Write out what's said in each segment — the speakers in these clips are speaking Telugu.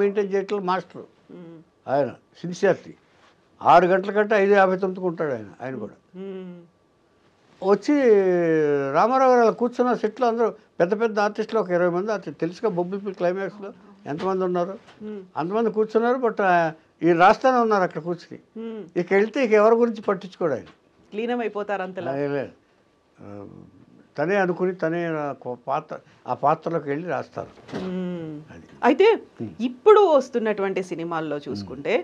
మెయింటైన్ చేయట్లేదు మాస్టర్ ఆయన సిన్సియారిటీ 6 గంటల కంటే 5:59కి ఉంటాడు ఆయన కూడా వచ్చి రామారావు గారు అలా కూర్చున్న సెట్లో అందరూ పెద్ద పెద్ద ఆర్టిస్టులు ఒక 20 మంది అది తెలుసుగా బొబ్బిలి క్లైమాక్స్లో ఎంతమంది ఉన్నారు అంతమంది కూర్చున్నారు బట్ ఈ రాస్తానే ఉన్నారు అక్కడ కూర్చుని ఇక వెళ్తే ఇక ఎవరి గురించి పట్టించుకోడు ఆయన లీనమైపోతారు అంతలా తనే అనుకుని తనే ఆ పాత్రలోకి వెళ్ళి రాస్తారు. అయితే ఇప్పుడు వస్తున్నటువంటి సినిమాల్లో చూసుకుంటే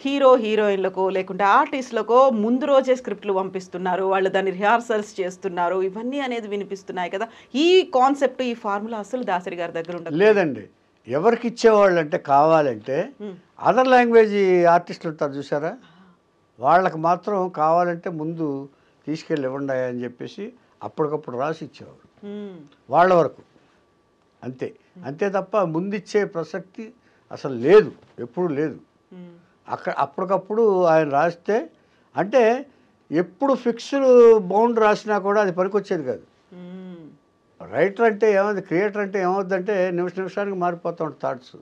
హీరో హీరోయిన్లకు లేకుంటే ఆర్టిస్టులకో ముందు రోజే స్క్రిప్ట్లు పంపిస్తున్నారు, వాళ్ళు దాన్ని రిహార్సల్స్ చేస్తున్నారు, ఇవన్నీ అనేది వినిపిస్తున్నాయి కదా. ఈ కాన్సెప్ట్ ఈ ఫార్ములా అసలు దాసరి గారి దగ్గర ఉండదు లేదండి. ఎవరికి ఇచ్చేవాళ్ళు అంటే కావాలంటే అదర్ లాంగ్వేజ్ ఆర్టిస్టులు ఉంటారు చూసారా, వాళ్ళకి మాత్రం కావాలంటే ముందు తీసుకెళ్ళి ఇవ్వండి అని చెప్పేసి అప్పటికప్పుడు రాసి ఇచ్చేవారు వాళ్ళ వరకు, అంతే తప్ప ముందిచ్చే ప్రసక్తి అసలు లేదు, ఎప్పుడు లేదు. అప్పటికప్పుడు ఆయన రాస్తే అంటే ఎప్పుడు ఫిక్స్డ్ బౌండ్ రాసినా కూడా అది పనికొచ్చేది కాదు. రైటర్ అంటే ఏమవుతుంది, క్రియేటర్ అంటే ఏమవుతుందంటే నిమిషానికి మారిపోతూ ఉంటుంది థాట్స్.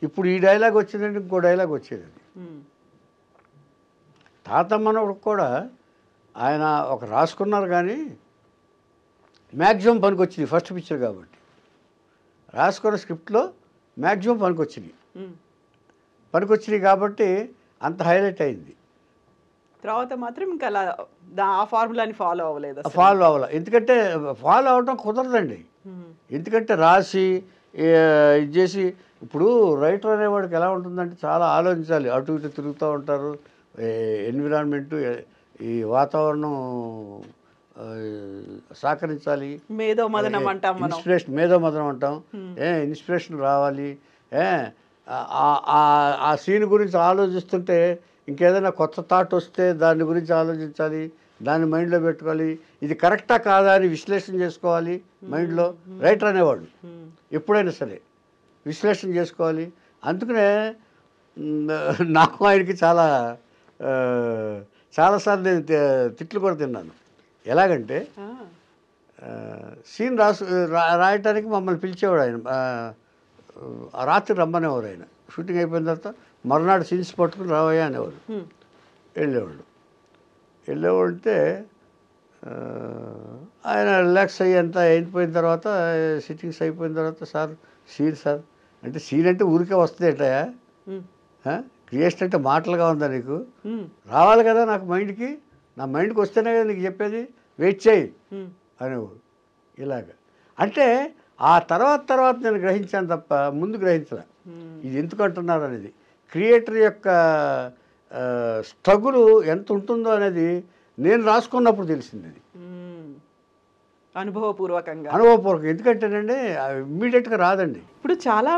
ఇప్పుడు ఈ డైలాగ్ వచ్చిందంటే ఇంకో డైలాగ్ వచ్చేది. అది తాతమ్మనప్పుడు కూడా ఆయన ఒక రాసుకున్నారు కానీ మ్యాక్సిమం పనికొచ్చింది ఫస్ట్ పిక్చర్ కాబట్టి. రాసుకున్న స్క్రిప్ట్లో మ్యాక్సిమం పనికొచ్చినాయి కాబట్టి అంత హైలైట్ అయింది. తర్వాత మాత్రం ఇంకా అలా ఆ ఫార్ములాని ఫాలో అవ్వలేదు. ఎందుకంటే ఫాలో అవడం కుదరదండి. ఎందుకంటే రాసి ఇది చేసి ఇప్పుడు రైటర్ అనేవాడికి ఎలా ఉంటుందంటే చాలా ఆలోచించాలి. అటు ఇటు తిరుగుతూ ఉంటారు, ఎన్విరాన్మెంట్ ఈ వాతావరణం సహకరించాలి, మేధోమదనం అంటాం, ఇన్స్పిరేషన్ రావాలి. ఆ సీన్ గురించి ఆలోచిస్తుంటే ఇంకేదైనా కొత్త థాట్ వస్తే దాని గురించి ఆలోచించాలి, దాన్ని మైండ్లో పెట్టుకోవాలి, ఇది కరెక్టా కాదా అని విశ్లేషణ చేసుకోవాలి మైండ్లో. రైటర్ అనేవాడు ఎప్పుడైనా సరే విశ్లేషణ చేసుకోవాలి. అందుకనే నాకు ఆయనకి చాలాసార్లు నేను తిట్లు కూడా తిన్నాను. ఎలాగంటే సీన్ రాయటానికి మమ్మల్ని పిలిచేవాడు ఆయన, రాత్రి రమ్మనేవారు ఆయన. షూటింగ్ అయిపోయిన తర్వాత మర్నాడు సీన్స్ పట్టుకుని రావయ్యా అనేవారు. వెళ్ళేవాడితే ఆయన రిలాక్స్ అయ్యి అంతా అయిపోయిన తర్వాత సిట్టింగ్స్ అయిపోయిన తర్వాత సార్ అంటే సీన్ అంటే ఊరికే వస్తుంది ఏంటయా, క్రియేషన్ అంటే మాటలుగా ఉందా నీకు, రావాలి కదా నాకు మైండ్కి, నా మైండ్కి వస్తేనే కదా నీకు చెప్పేది, వెయిట్ చేయి అనేవాడు. ఇలాగ అంటే ఆ తర్వాత నేను గ్రహించాను తప్ప ముందు గ్రహించలే ఇది ఎందుకు అంటున్నారు అనేది. క్రియేటర్ యొక్క స్ట్రగుల్ ఎంత ఉంటుందో అనేది నేను రాసుకున్నప్పుడు తెలిసింది. అది అనుభవపూర్వకంగా. ఎందుకంటేనండి ఇమ్మీడియట్గా రాదండి. ఇప్పుడు చాలా